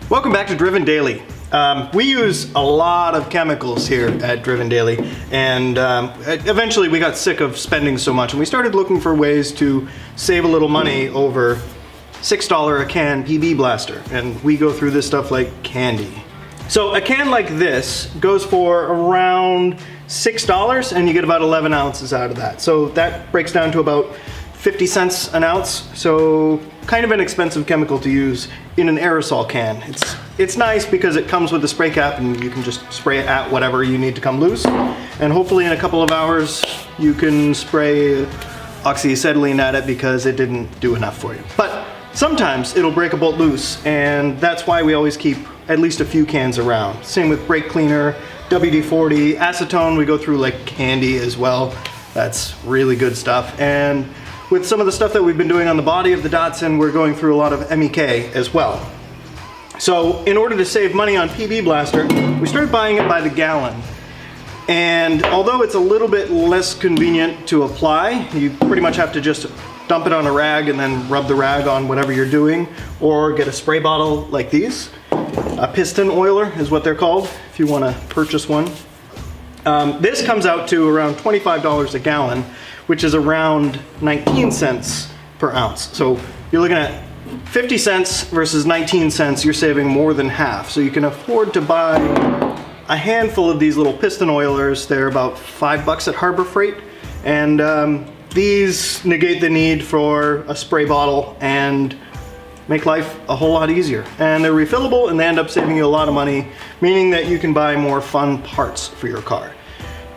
Welcome back to Driven Daily. We use a lot of chemicals here at Driven Daily, and eventually we got sick of spending so much, and we started looking for ways to save a little money over $6 a can PB blaster, and we go through this stuff like candy. So a can like this goes for around $6, and you get about 11 ounces out of that. So that breaks down to about 50 cents an ounce, so kind of an expensive chemical to use in an aerosol can. It's nice because it comes with a spray cap and you can just spray it at whatever you need to come loose. And hopefully in a couple of hours you can spray oxyacetylene at it because it didn't do enough for you. But sometimes it'll break a bolt loose, and that's why we always keep at least a few cans around. Same with brake cleaner, WD-40, acetone we go through like candy as well. That's really good stuff. And with some of the stuff that we've been doing on the body of the Datsun, we're going through a lot of MEK as well. So in order to save money on PB Blaster, we started buying it by the gallon. And although it's a little bit less convenient to apply, you pretty much have to just dump it on a rag and then rub the rag on whatever you're doing, or get a spray bottle like these. A piston oiler is what they're called, if you want to purchase one. This comes out to around $25 a gallon, which is around 19 cents per ounce. So you're looking at 50 cents versus 19 cents, you're saving more than half. So you can afford to buy a handful of these little piston oilers. They're about $5 at Harbor Freight. And these negate the need for a spray bottle and make life a whole lot easier. And they're refillable, and they end up saving you a lot of money, meaning that you can buy more fun parts for your car.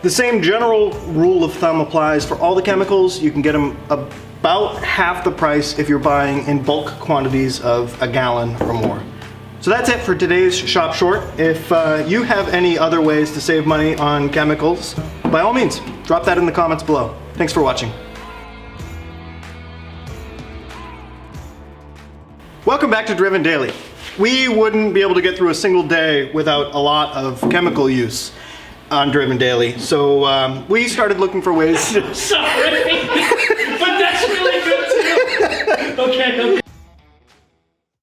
The same general rule of thumb applies for all the chemicals. You can get them about half the price if you're buying in bulk quantities of a gallon or more. So that's it for today's Shop Short. If you have any other ways to save money on chemicals, by all means, drop that in the comments below. Thanks for watching. Welcome back to Driven Daily. We wouldn't be able to get through a single day without a lot of chemical use on Driven Daily, so we started looking for ways to... Sorry, but that's really good too. Okay.